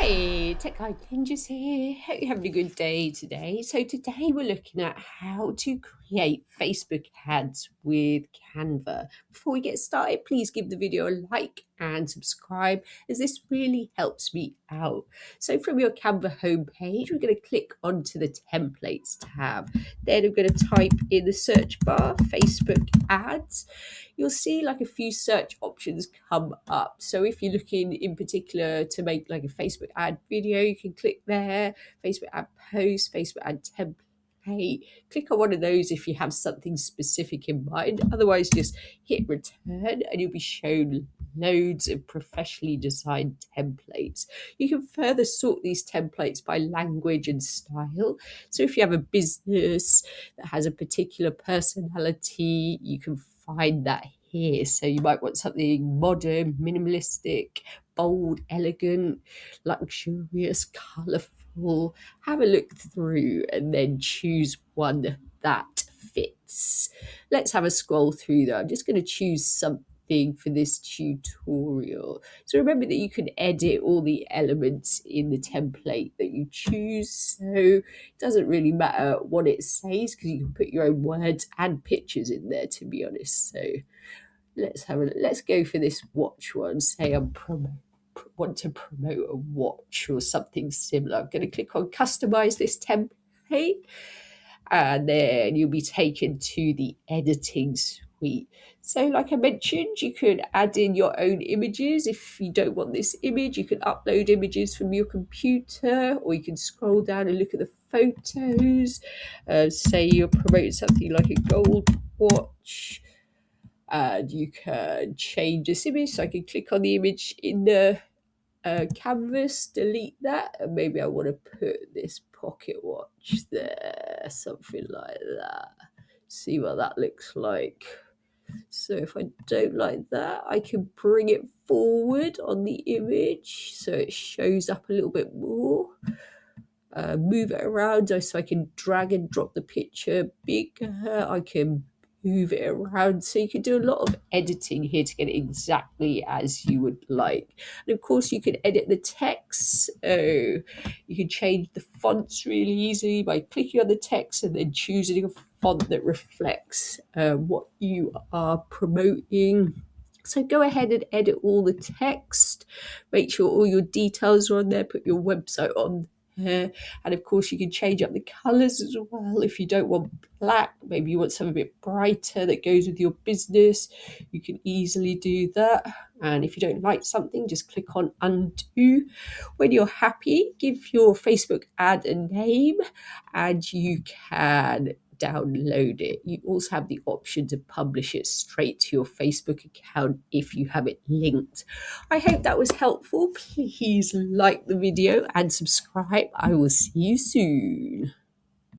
Hey, Tech Guide Ninjas here. Hope you're having a good day today. So today we're looking at how to create Facebook ads with Canva. Before we get started, please give the video a like and subscribe, as this really helps me out. So from your Canva homepage, we're going to click onto the Templates tab. Then I'm going to type in the search bar, Facebook ads. You'll see like a few search options come up. So if you're looking in particular to make like a Facebook ad video, you can click there, Facebook ad post, Facebook ad template. Click on one of those if you have something specific in mind. Otherwise, just hit return and you'll be shown loads of professionally designed templates. You can further sort these templates by language and style. So if you have a business that has a particular personality, you can find that here. So you might want something modern, minimalistic, bold, elegant, luxurious, colourful. Have a look through and then choose one that fits. Let's have a scroll through though. I'm just going to choose something for this tutorial. So remember that you can edit all the elements in the template that you choose. So it doesn't really matter what it says because you can put your own words and pictures in there, to be honest. So let's go for this watch one. Say I want to promote a watch or something similar. I'm going to click on customize this template, and then you'll be taken to the editing suite. So like I mentioned, you could add in your own images. If you don't want this image, you can upload images from your computer, or you can scroll down and look at the photos. Say you're promoting something like a gold watch, and you can change this image. So I can click on the image in the canvas, delete that, and maybe I want to put this pocket watch there, something like that. See what that looks like. So if I don't like that, I can bring it forward on the image so it shows up a little bit more. Move it around so I can drag and drop the picture bigger. I can move it around. So you can do a lot of editing here to get it exactly as you would like. And of course, you can edit the text. You can change the fonts really easily by clicking on the text and then choosing a font that reflects what you are promoting. So go ahead and edit all the text. Make sure all your details are on there. Put your website on there. And of course, you can change up the colours as well. If you don't want black, maybe you want something a bit brighter that goes with your business, you can easily do that. And if you don't like something, just click on undo. When you're happy, give your Facebook ad a name and you can download it. You also have the option to publish it straight to your Facebook account if you have it linked. I hope that was helpful. Please like the video and subscribe. I will see you soon.